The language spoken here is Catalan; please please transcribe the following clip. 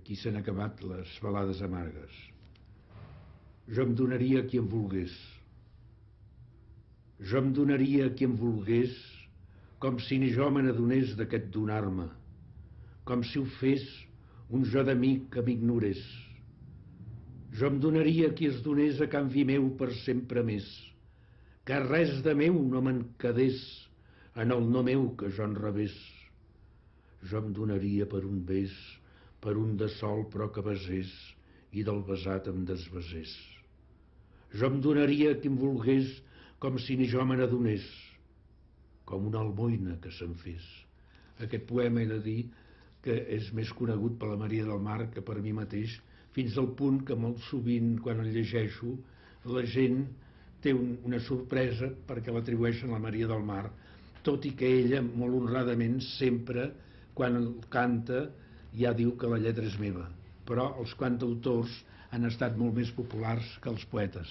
qui s'han acabat les balades amargues. Jo em donaria a qui em volgués. Jo em donaria a qui em volgués, com si ni jo me n'adonés d'aquest donar-me, com si ho fes un jo d'amic que m'ignorés. Jo em donaria a qui es donés a canvi meu per sempre més, que res de meu no me'n quedés en el no meu que jo en rebés. Jo em donaria per un bes, per un de sol però que besés i del besat em desbesés. Jo em donaria a qui em volgués com si ni jo me n'adonés, com una almoina que se'n fes. Aquest poema he de dir que és més conegut per la Maria del Mar que per mi mateix, fins al punt que molt sovint quan el llegeixo la gent té una sorpresa perquè l'atribueixen a la Maria del Mar, tot i que ella molt honradament sempre quan el canta ja diu que la lletra és meva, però els cantautors han estat molt més populars que els poetes.